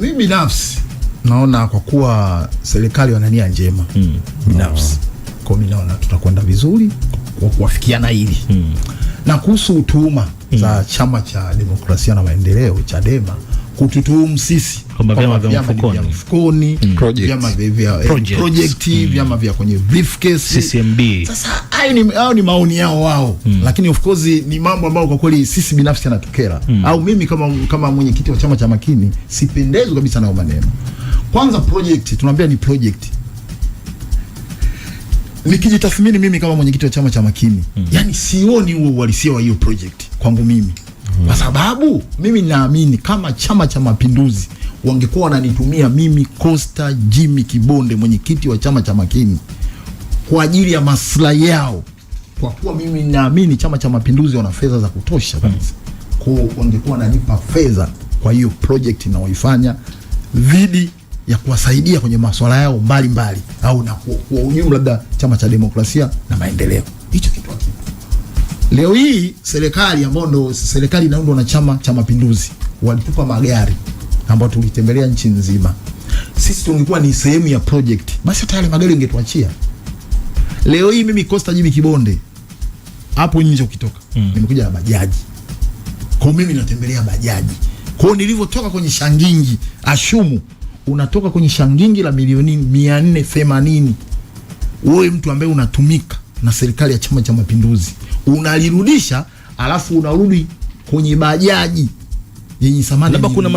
Mimi binafsi naona kwa kuwa serikali wana nia njema binafsi, kwa mimi naona tutakwenda vizuri kwa kuwafikiana hili. Na kuhusu tuhuma za Chama cha Demokrasia na Maendeleo Chadema kututuhumu sisi kwamba vyama vya mfukoni, vyama vya project, vyama vya kwenye briefcase, CCMB. Sasa hao ni maoni yao wao, lakini of course ni mambo ambayo kwa kweli sisi binafsi yanatukera. Au mimi kama mwenyekiti wa chama cha Makini sipendezwi kabisa na maneno. Kwanza project, tunaambia ni project. Nikijitathmini mimi kama mwenyekiti wa chama cha Makini, yani sioni huo uhalisia wa hiyo project kwangu mimi. Kwa sababu mimi naamini kama Chama cha Mapinduzi wangekuwa wananitumia mimi Costa Jimmy Kibonde, mwenyekiti wa chama cha Makini, kwa ajili ya maslahi yao, kwa kuwa mimi naamini Chama cha Mapinduzi wana fedha za kutosha kabisa, kwa wangekuwa wananipa fedha kwa hiyo project inaoifanya dhidi ya kuwasaidia kwenye masuala yao mbalimbali, au na kwa ujumla labda Chama cha Demokrasia na Maendeleo. Hicho kitu hakipo. Leo hii serikali ambayo ndo serikali inaundwa na Chama cha Mapinduzi walitupa magari ambayo tulitembelea nchi nzima. Sisi tungekuwa ni sehemu ya project, basi hata yale magari ingetuachia. Leo hii mimi Costa Jimmy Kibonde hapo nje ukitoka, nimekuja na bajaji. Kwa mimi natembelea bajaji. Kwa nilivyotoka kwenye shangingi, ashumu unatoka kwenye shangingi la milioni 480. Wewe mtu ambaye unatumika na serikali ya Chama cha Mapinduzi, unalirudisha alafu unarudi kwenye bajaji yenye thamani.